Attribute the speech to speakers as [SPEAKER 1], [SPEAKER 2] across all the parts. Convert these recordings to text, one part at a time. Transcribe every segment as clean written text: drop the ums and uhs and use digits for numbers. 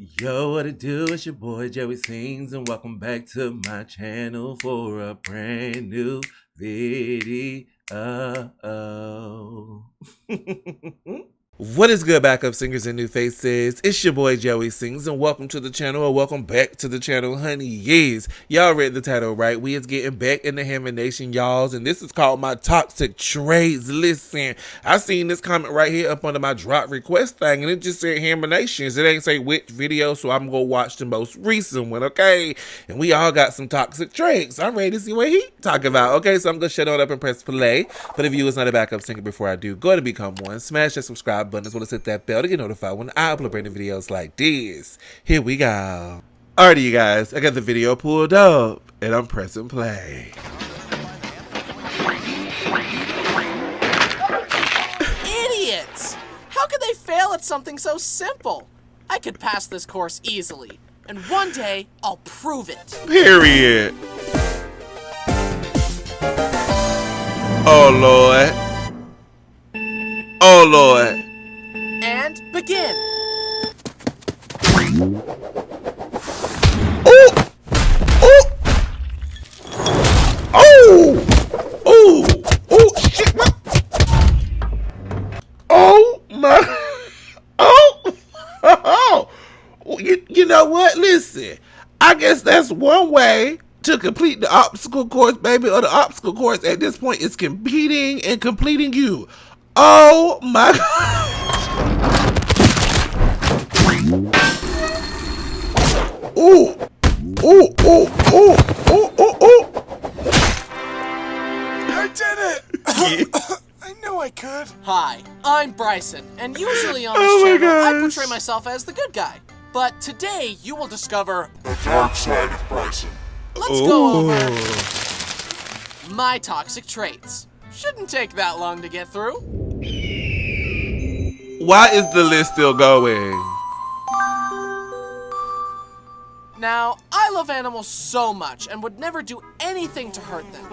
[SPEAKER 1] Yo, what it do? It's your boy Joey Sings, and welcome back to my channel for a brand new video. What is good, backup singers and new faces? It's your boy Joey Sings, and welcome to the channel, or welcome back to the channel, honey. Yes, y'all read the title right. We is getting back in the Hamination, y'alls, and this is called my toxic traits. Listen, I seen this comment right here up under my drop request thing, and it just said Haminations. It ain't say which video, so I'm gonna watch the most recent one, okay? And we all got some toxic traits. I'm ready to see what he talking about. Okay, so I'm gonna shut on up and press play. But if you was not a backup singer before I do, go ahead and become one. Smash that subscribe button as well as hit that bell to get notified when I upload brand new videos like this. Here we go. Alrighty, you guys, I got the video pulled up and I'm pressing play.
[SPEAKER 2] Idiots! How could they fail at something so simple? I could pass this course easily, and one day I'll prove it.
[SPEAKER 1] Period. Oh Lord. Oh Lord.
[SPEAKER 2] And begin.
[SPEAKER 1] Oh! Oh! Oh! Oh! Oh! Shit! Oh my! Oh! Oh! You know what? Listen, I guess that's one way to complete the obstacle course, baby. Or the obstacle course at this point is competing and completing you. Oh my God! Ooh! Ooh! Ooh! Ooh! Ooh! Ooh! Ooh!
[SPEAKER 3] I did it! I knew I could.
[SPEAKER 2] Hi, I'm Bryson, and usually on this
[SPEAKER 1] Oh my
[SPEAKER 2] channel, I
[SPEAKER 1] gosh.
[SPEAKER 2] portray myself as the good guy. But today, you will discover
[SPEAKER 3] The dark side of Bryson.
[SPEAKER 2] let's go over my toxic traits. Shouldn't take that long to get through.
[SPEAKER 1] Why is the list still going?
[SPEAKER 2] Now, I love animals so much and would never do anything to hurt them.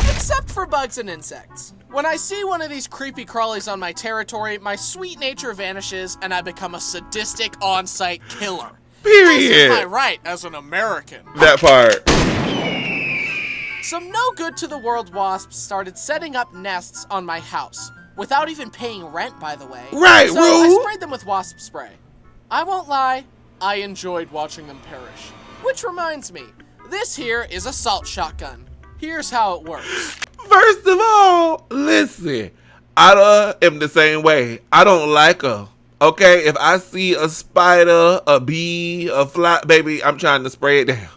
[SPEAKER 2] Except for bugs and insects. When I see one of these creepy crawlies on my territory, my sweet nature vanishes and I become a sadistic on-site killer. This is my
[SPEAKER 1] Period.
[SPEAKER 2] right as an American.
[SPEAKER 1] That part.
[SPEAKER 2] Some no good to the world wasps started setting up nests on my house. Without even paying rent, by the way.
[SPEAKER 1] Right,
[SPEAKER 2] so I
[SPEAKER 1] rude.
[SPEAKER 2] sprayed them with wasp spray. I won't lie, I enjoyed watching them perish. Which reminds me, this here is a salt shotgun. Here's how it works.
[SPEAKER 1] First of all, listen, I am the same way. I don't like her. Okay, if I see a spider, a bee, a fly, baby, I'm trying to spray it down.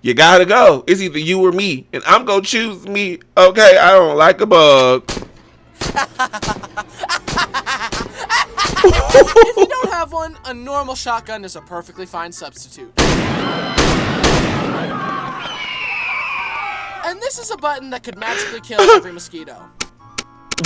[SPEAKER 1] You gotta go. It's either you or me, and I'm gonna choose me. Okay, I don't like a bug.
[SPEAKER 2] If you don't have one, a normal shotgun is a perfectly fine substitute. And this is a button that could magically kill every mosquito.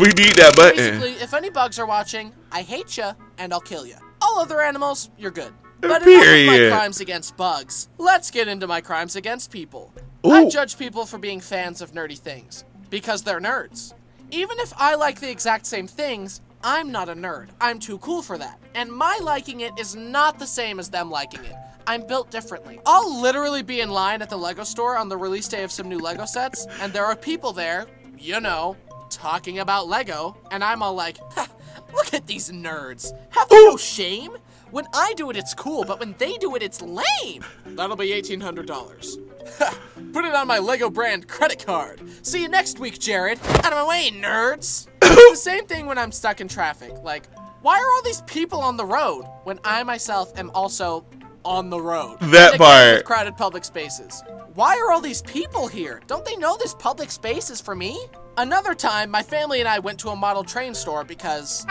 [SPEAKER 1] We need that button.
[SPEAKER 2] Basically, if any bugs are watching, I hate ya, and I'll kill ya. All other animals, you're good. But enough of my
[SPEAKER 1] Period.
[SPEAKER 2] crimes against bugs. Let's get into my crimes against people.
[SPEAKER 1] Ooh.
[SPEAKER 2] I judge people for being fans of nerdy things. Because they're nerds. Even if I like the exact same things, I'm not a nerd. I'm too cool for that. And my liking it is not the same as them liking it. I'm built differently. I'll literally be in line at the Lego store on the release day of some new Lego sets, and there are people there, you know, talking about Lego, and I'm all like, ha, look at these nerds. Have they no shame? When I do it, it's cool, but when they do it, it's lame. That'll be $1,800. Ha, put it on my Lego brand credit card. See you next week, Jared. Out of my way, nerds. It's the same thing when I'm stuck in traffic. Like, why are all these people on the road when I myself am also on the road?
[SPEAKER 1] That
[SPEAKER 2] And again,
[SPEAKER 1] part.
[SPEAKER 2] with crowded public spaces. Why are all these people here? Don't they know this public space is for me? Another time, my family and I went to a model train store because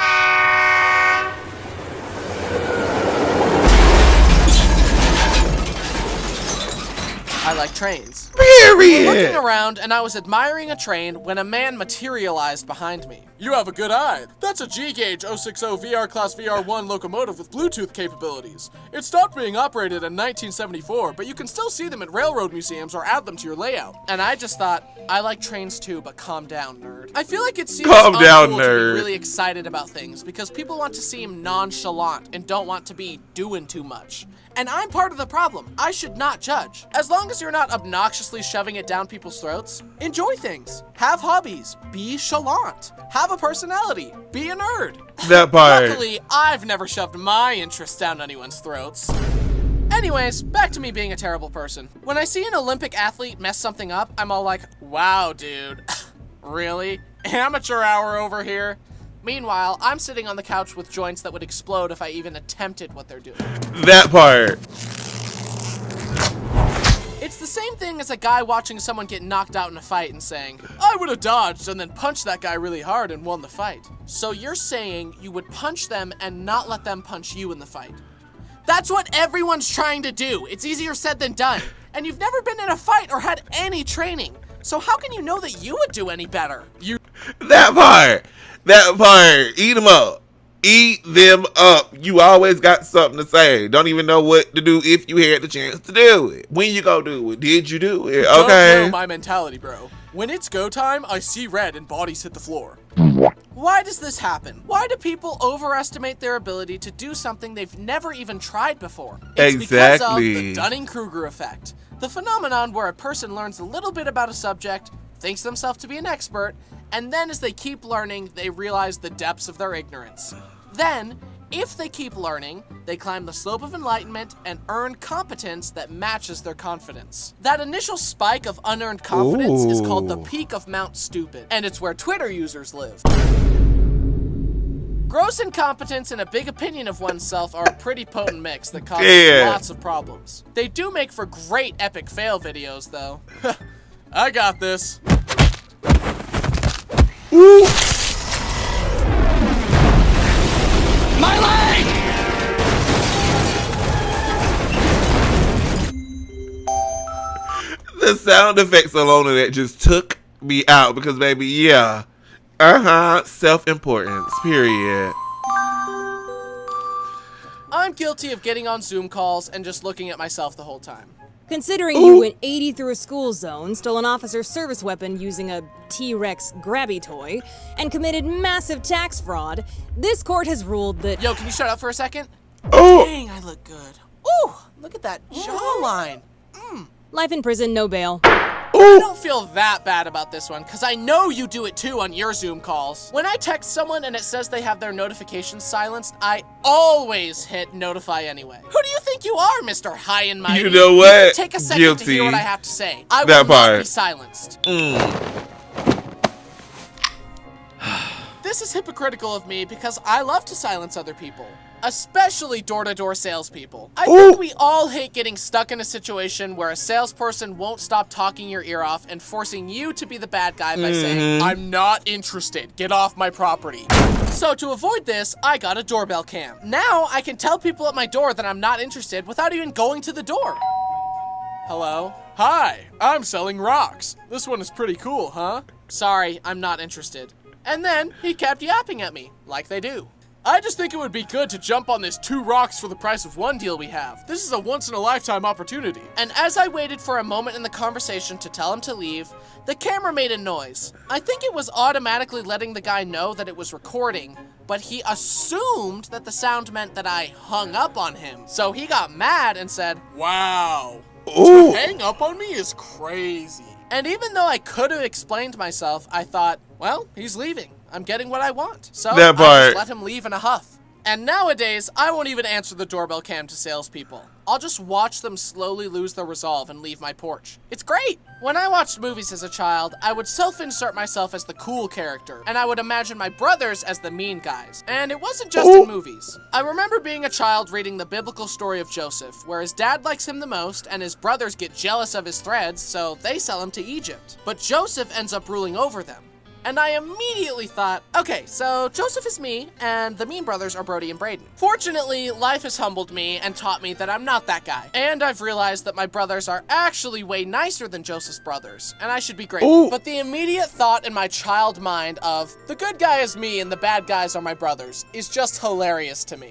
[SPEAKER 2] I like trains. We were looking
[SPEAKER 1] Period.
[SPEAKER 2] around and I was admiring a train when a man materialized behind me. You have a good eye. That's a G-Gauge 060 VR Class VR1 locomotive with Bluetooth capabilities. It stopped being operated in 1974, but you can still see them at railroad museums or add them to your layout. And I just thought, I like trains too, but calm down, nerd. I feel like it seems
[SPEAKER 1] Calm down,
[SPEAKER 2] uncool to
[SPEAKER 1] nerd.
[SPEAKER 2] be really excited about things because people want to seem nonchalant and don't want to be doing too much. And I'm part of the problem. I should not judge. As long as you're not obnoxiously shoving it down people's throats, enjoy things. Have hobbies. Be chalant. Have a personality. Be a nerd.
[SPEAKER 1] That part.
[SPEAKER 2] Luckily, I've never shoved my interests down anyone's throats. Anyways, back to me being a terrible person. When I see an Olympic athlete mess something up, I'm all like, wow, dude. Really? Amateur hour over here? Meanwhile, I'm sitting on the couch with joints that would explode if I even attempted what they're doing.
[SPEAKER 1] That part.
[SPEAKER 2] It's the same thing as a guy watching someone get knocked out in a fight and saying, I would have dodged and then punched that guy really hard and won the fight. So you're saying you would punch them and not let them punch you in the fight. That's what everyone's trying to do. It's easier said than done. And you've never been in a fight or had any training. So how can you know that you would do any better?
[SPEAKER 1] That part. That part. Eat them up. Eat them up. You always got something to say. Don't even know what to do if you had the chance to do it. When you go do it? Did you do it? Okay.
[SPEAKER 2] Don't know my mentality, bro. When it's go time, I see red and bodies hit the floor. Why does this happen? Why do people overestimate their ability to do something they've never even tried before? It's because of the Dunning-Kruger effect. The phenomenon where a person learns a little bit about a subject, thinks themselves to be an expert, and then as they keep learning, they realize the depths of their ignorance. Then, if they keep learning, they climb the slope of enlightenment and earn competence that matches their confidence. That initial spike of unearned confidence is called the peak of Mount Stupid, and it's where Twitter users live. Gross incompetence and a big opinion of oneself are a pretty potent mix that causes lots of problems. They do make for great epic fail videos, though. I got this.
[SPEAKER 1] Ooh.
[SPEAKER 2] My leg!
[SPEAKER 1] The sound effects alone of that just took me out because, baby, yeah. Self-importance, period.
[SPEAKER 2] I'm guilty of getting on Zoom calls and just looking at myself the whole time.
[SPEAKER 4] Considering you went 80 through a school zone, stole an officer's service weapon using a T-Rex grabby toy, and committed massive tax fraud, this court has ruled that—
[SPEAKER 2] Yo, can you shut up for a second?
[SPEAKER 1] Oh.
[SPEAKER 2] Dang, I look good. Ooh, look at that jawline.
[SPEAKER 4] life in prison, no bail.
[SPEAKER 2] I don't feel that bad about this one, because I know you do it too on your Zoom calls. When I text someone and it says they have their notifications silenced, I always hit notify anyway. Who do you think you are, Mr. High and Mighty?
[SPEAKER 1] You know what?
[SPEAKER 2] Take a second to hear what I have to say. I will
[SPEAKER 1] That
[SPEAKER 2] not
[SPEAKER 1] part.
[SPEAKER 2] be silenced. This is hypocritical of me because I love to silence other people, especially door-to-door salespeople. I think we all hate getting stuck in a situation where a salesperson won't stop talking your ear off and forcing you to be the bad guy by saying, I'm not interested, get off my property. So to avoid this, I got a doorbell cam. Now I can tell people at my door that I'm not interested without even going to the door. Hello? Hi, I'm selling rocks. This one is pretty cool, huh? Sorry, I'm not interested. And then he kept yapping at me, like they do. I just think it would be good to jump on this 2 rocks for the price of 1 deal we have. This is a once-in-a-lifetime opportunity. And as I waited for a moment in the conversation to tell him to leave, the camera made a noise. I think it was automatically letting the guy know that it was recording, but he assumed that the sound meant that I hung up on him. So he got mad and said, wow, to hang up on me is crazy. And even though I could have explained myself, I thought, well, he's leaving. I'm getting what I want. So I just let him leave in a huff. And nowadays, I won't even answer the doorbell cam to salespeople. I'll just watch them slowly lose their resolve and leave my porch. It's great! When I watched movies as a child, I would self-insert myself as the cool character, and I would imagine my brothers as the mean guys. And it wasn't just in movies. I remember being a child reading the biblical story of Joseph, where his dad likes him the most, and his brothers get jealous of his threads, so they sell him to Egypt. But Joseph ends up ruling over them. and I immediately thought, okay, so Joseph is me, and the Mean Brothers are Brody and Braden. Fortunately, life has humbled me and taught me that I'm not that guy. And I've realized that my brothers are actually way nicer than Joseph's brothers, and I should be grateful.
[SPEAKER 1] Ooh.
[SPEAKER 2] But the immediate thought in my child mind of, the good guy is me and the bad guys are my brothers, is just hilarious to me.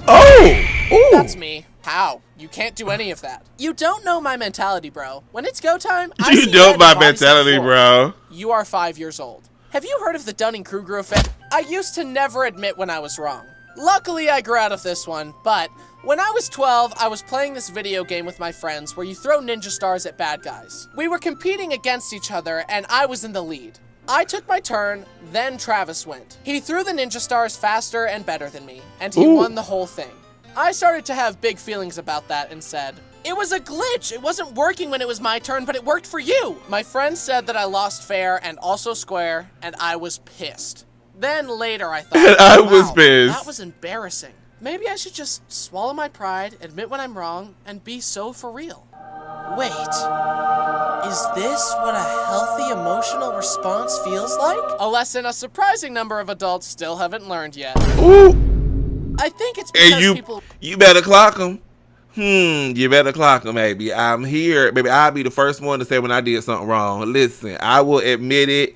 [SPEAKER 1] Oh! Ooh.
[SPEAKER 2] That's me. How? You can't do any of that. You don't know my mentality, bro. When it's go time, I
[SPEAKER 1] You
[SPEAKER 2] see
[SPEAKER 1] don't
[SPEAKER 2] red
[SPEAKER 1] my
[SPEAKER 2] and bodies
[SPEAKER 1] mentality,
[SPEAKER 2] on the floor.
[SPEAKER 1] bro.
[SPEAKER 2] You are 5 years old. Have you heard of the Dunning-Kruger effect? I used to never admit when I was wrong. Luckily, I grew out of this one, but when I was 12, I was playing this video game with my friends where you throw ninja stars at bad guys. We were competing against each other, and I was in the lead. I took my turn, then Travis went. He threw the ninja stars faster and better than me, and he won the whole thing. I started to have big feelings about that and said, it was a glitch. It wasn't working when it was my turn, but it worked for you. My friend said that I lost fair and also square, and I was pissed. Then later I thought,
[SPEAKER 1] I was
[SPEAKER 2] wow,
[SPEAKER 1] pissed.
[SPEAKER 2] that was embarrassing. Maybe I should just swallow my pride, admit when I'm wrong, and be so for real. Wait, is this what a healthy emotional response feels like? A lesson a surprising number of adults still haven't learned yet.
[SPEAKER 1] Ooh.
[SPEAKER 2] I think it's because
[SPEAKER 1] And
[SPEAKER 2] people...
[SPEAKER 1] you better clock him. You better clock him, baby. I'm here. Baby, I'll be the first one to say when I did something wrong. Listen, I will admit it,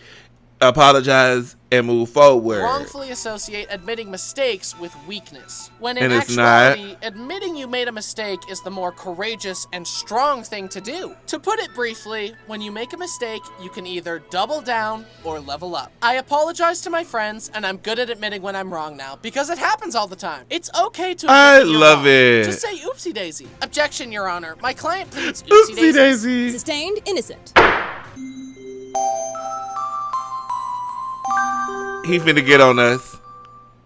[SPEAKER 1] apologize, and move forward.
[SPEAKER 2] wrongfully associate admitting mistakes with weakness. When in
[SPEAKER 1] And it's
[SPEAKER 2] actuality, admitting you made a mistake is the more courageous and strong thing to do. To put it briefly, when you make a mistake, you can either double down or level up. I apologize to my friends, and I'm good at admitting when I'm wrong now, because it happens all the time. It's okay to admit
[SPEAKER 1] I
[SPEAKER 2] when you're
[SPEAKER 1] love
[SPEAKER 2] wrong.
[SPEAKER 1] it.
[SPEAKER 2] Just say oopsie daisy. Objection, Your Honor. My client pleads oopsie
[SPEAKER 1] Oopsie
[SPEAKER 2] daisy.
[SPEAKER 1] daisy.
[SPEAKER 4] Sustained, innocent.
[SPEAKER 1] He finna get on us.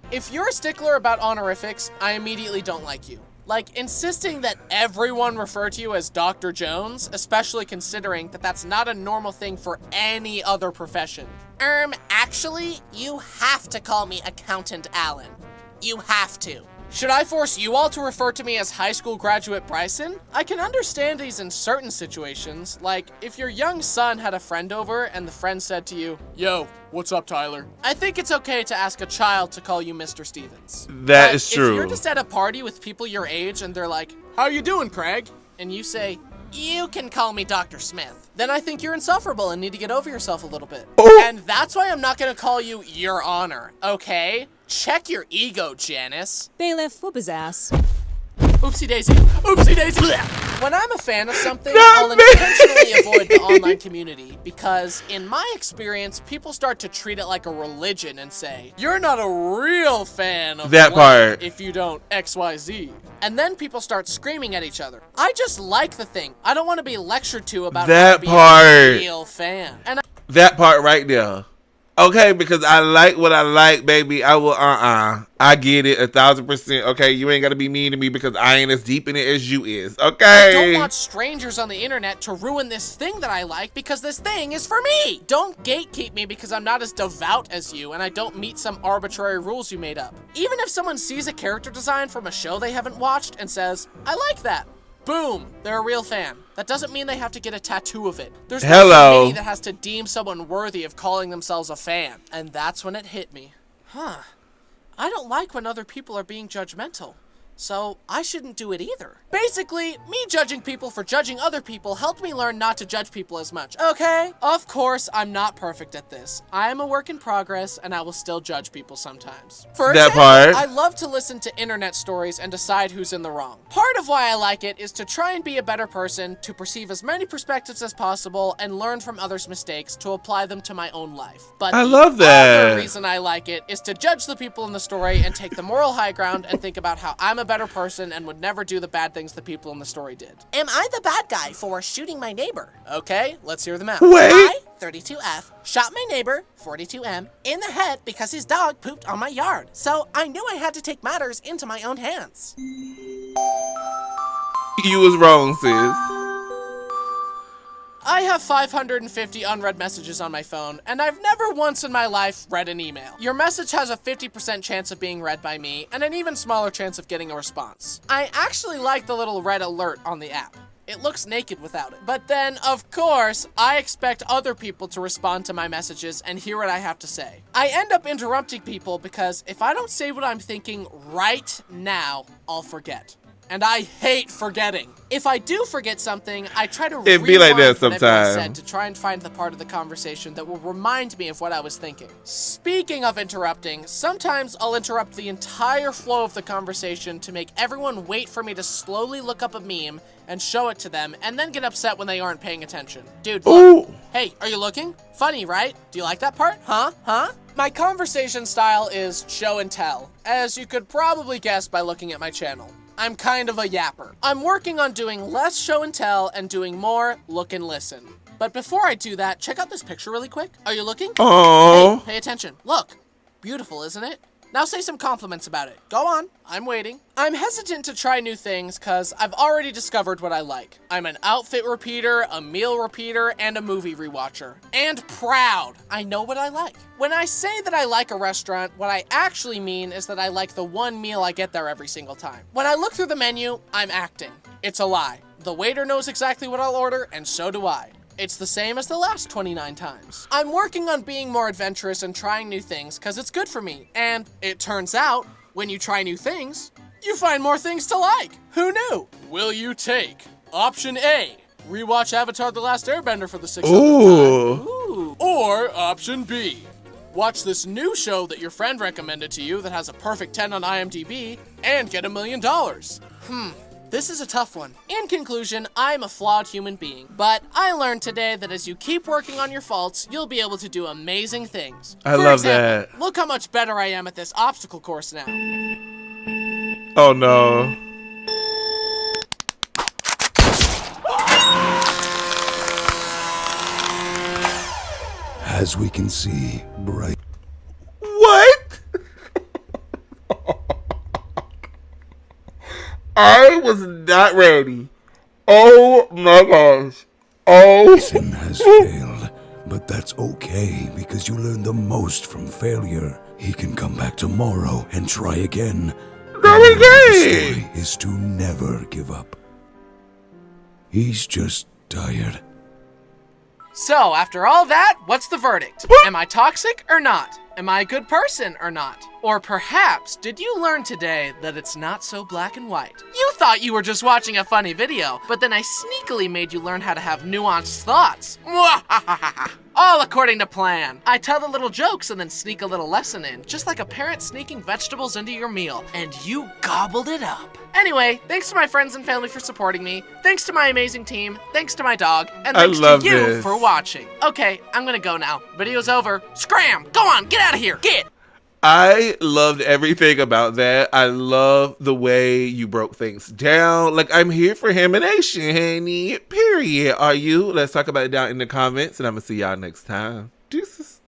[SPEAKER 2] If you're a stickler about honorifics, I immediately don't like you. Like, insisting that everyone refer to you as Dr. Jones, especially considering that that's not a normal thing for any other profession. Actually, you have to call me Accountant Allen. You have to. Should I force you all to refer to me as high school graduate Bryson? I can understand these in certain situations, like if your young son had a friend over and the friend said to you, "Yo, what's up, Tyler?" I think it's okay to ask a child to call you Mr. Stevens.
[SPEAKER 1] That
[SPEAKER 2] But
[SPEAKER 1] is true.
[SPEAKER 2] If you're just at a party with people your age and they're like, "How you doing, Craig?" and you say, "You can call me Dr. Smith," then I think you're insufferable and need to get over yourself a little bit.
[SPEAKER 1] Oh.
[SPEAKER 2] And that's why I'm not gonna call you Your Honor, okay? Check your ego, Janice.
[SPEAKER 4] Bailiff, whoop his ass.
[SPEAKER 2] Oopsie daisy. Oopsie daisy. When I'm a fan of something,
[SPEAKER 1] Not
[SPEAKER 2] I'll
[SPEAKER 1] me.
[SPEAKER 2] intentionally avoid the online community because, in my experience, people start to treat it like a religion and say, "You're not a real fan of
[SPEAKER 1] That
[SPEAKER 2] blank
[SPEAKER 1] part.
[SPEAKER 2] if you don't XYZ." And then people start screaming at each other. I just like the thing. I don't want to be lectured to about how
[SPEAKER 1] That
[SPEAKER 2] to be
[SPEAKER 1] part.
[SPEAKER 2] a real fan. And
[SPEAKER 1] That part right there. Okay, because I like what I like, baby. I will, I get it 1,000%. Okay, you ain't gotta be mean to me because I ain't as deep in it as you is.
[SPEAKER 2] I
[SPEAKER 1] Okay.
[SPEAKER 2] don't want strangers on the internet to ruin this thing that I like because this thing is for me. Don't gatekeep me because I'm not as devout as you and I don't meet some arbitrary rules you made up. Even if someone sees a character design from a show they haven't watched and says, "I like that," boom, they're a real fan. That doesn't mean they have to get a tattoo of it. There's no
[SPEAKER 1] Hello.
[SPEAKER 2] committee that has to deem someone worthy of calling themselves a fan. And that's when it hit me. I don't like when other people are being judgmental. So I shouldn't do it either. Basically, me judging people for judging other people helped me learn not to judge people as much, okay? Of course, I'm not perfect at this. I am a work in progress, and I will still judge people sometimes. For
[SPEAKER 1] That
[SPEAKER 2] example,
[SPEAKER 1] part.
[SPEAKER 2] I love to listen to internet stories and decide who's in the wrong. Part of why I like it is to try and be a better person, to perceive as many perspectives as possible, and learn from others' mistakes to apply them to my own life. But
[SPEAKER 1] I
[SPEAKER 2] the
[SPEAKER 1] love that.
[SPEAKER 2] other reason I like it is to judge the people in the story and take the moral high ground and think about how I'm a better person and would never do the bad things the people in the story did. Am I the bad guy for shooting my neighbor? Okay, let's hear them out.
[SPEAKER 1] Wait.
[SPEAKER 2] I, 32F, shot my neighbor, 42M, in the head because his dog pooped on my yard. So I knew I had to take matters into my own hands.
[SPEAKER 1] You was wrong, sis.
[SPEAKER 2] I have 550 unread messages on my phone, and I've never once in my life read an email. Your message has a 50% chance of being read by me, and an even smaller chance of getting a response. I actually like the little red alert on the app. It looks naked without it. But then, of course, I expect other people to respond to my messages and hear what I have to say. I end up interrupting people because if I don't say what I'm thinking right now, I'll forget. And I hate forgetting. If I do forget something, I try to
[SPEAKER 1] It'd be like that
[SPEAKER 2] rewind what everyone
[SPEAKER 1] sometime.
[SPEAKER 2] said to try and find the part of the conversation that will remind me of what I was thinking. Speaking of interrupting, sometimes I'll interrupt the entire flow of the conversation to make everyone wait for me to slowly look up a meme and show it to them, and then get upset when they aren't paying attention. Dude, look.
[SPEAKER 1] Ooh.
[SPEAKER 2] Hey, are you looking? Funny, right? Do you like that part? Huh? My conversation style is show and tell, as you could probably guess by looking at my channel. I'm kind of a yapper. I'm working on doing less show and tell and doing more look and listen. But before I do that, check out this picture really quick. Are you looking?
[SPEAKER 1] Oh.
[SPEAKER 2] Hey, pay attention. Look. Beautiful, isn't it? Now say some compliments about it. Go on. I'm waiting. I'm hesitant to try new things because I've already discovered what I like. I'm an outfit repeater, a meal repeater, and a movie rewatcher. And proud. I know what I like. When I say that I like a restaurant, what I actually mean is that I like the one meal I get there every single time. When I look through the menu, I'm acting. It's a lie. The waiter knows exactly what I'll order, and so do I. It's the same as the last 29 times. I'm working on being more adventurous and trying new things because it's good for me. And it turns out, when you try new things, you find more things to like. Who knew? Will you take option A, rewatch Avatar The Last Airbender for the 600th time? Ooh. Or option B, watch this new show that your friend recommended to you that has a perfect 10 on IMDb and get $1 million. This is a tough one. In conclusion, I'm a flawed human being, but I learned today that as you keep working on your faults, you'll be able to do amazing things.
[SPEAKER 1] I
[SPEAKER 2] For
[SPEAKER 1] love
[SPEAKER 2] example,
[SPEAKER 1] that.
[SPEAKER 2] Look how much better I am at this obstacle course now.
[SPEAKER 1] Oh no.
[SPEAKER 3] As we can see, bright.
[SPEAKER 1] What? I was not ready. Oh my gosh. Oh.
[SPEAKER 3] Sin has failed, but that's okay because you learn the most from failure. He can come back tomorrow and try again.
[SPEAKER 1] There
[SPEAKER 3] The
[SPEAKER 1] we
[SPEAKER 3] story
[SPEAKER 1] go.
[SPEAKER 3] is to never give up. He's just tired.
[SPEAKER 2] So, after all that, what's the verdict? Am I toxic or not? Am I a good person or not? Or perhaps, did you learn today that it's not so black and white? You thought you were just watching a funny video, but then I sneakily made you learn how to have nuanced thoughts. All according to plan. I tell the little jokes and then sneak a little lesson in, just like a parent sneaking vegetables into your meal, and you gobbled it up. Anyway, thanks to my friends and family for supporting me, thanks to my amazing team, thanks to my dog, and
[SPEAKER 1] I
[SPEAKER 2] thanks
[SPEAKER 1] love
[SPEAKER 2] to you
[SPEAKER 1] this.
[SPEAKER 2] for watching. Okay, I'm gonna go now. Video's over. Scram! Go on, get out of here! Get!
[SPEAKER 1] I loved everything about that. I love the way you broke things down. Like, I'm here for Hamination, honey. Period. Are you? Let's talk about it down in the comments, and I'm going to see y'all next time.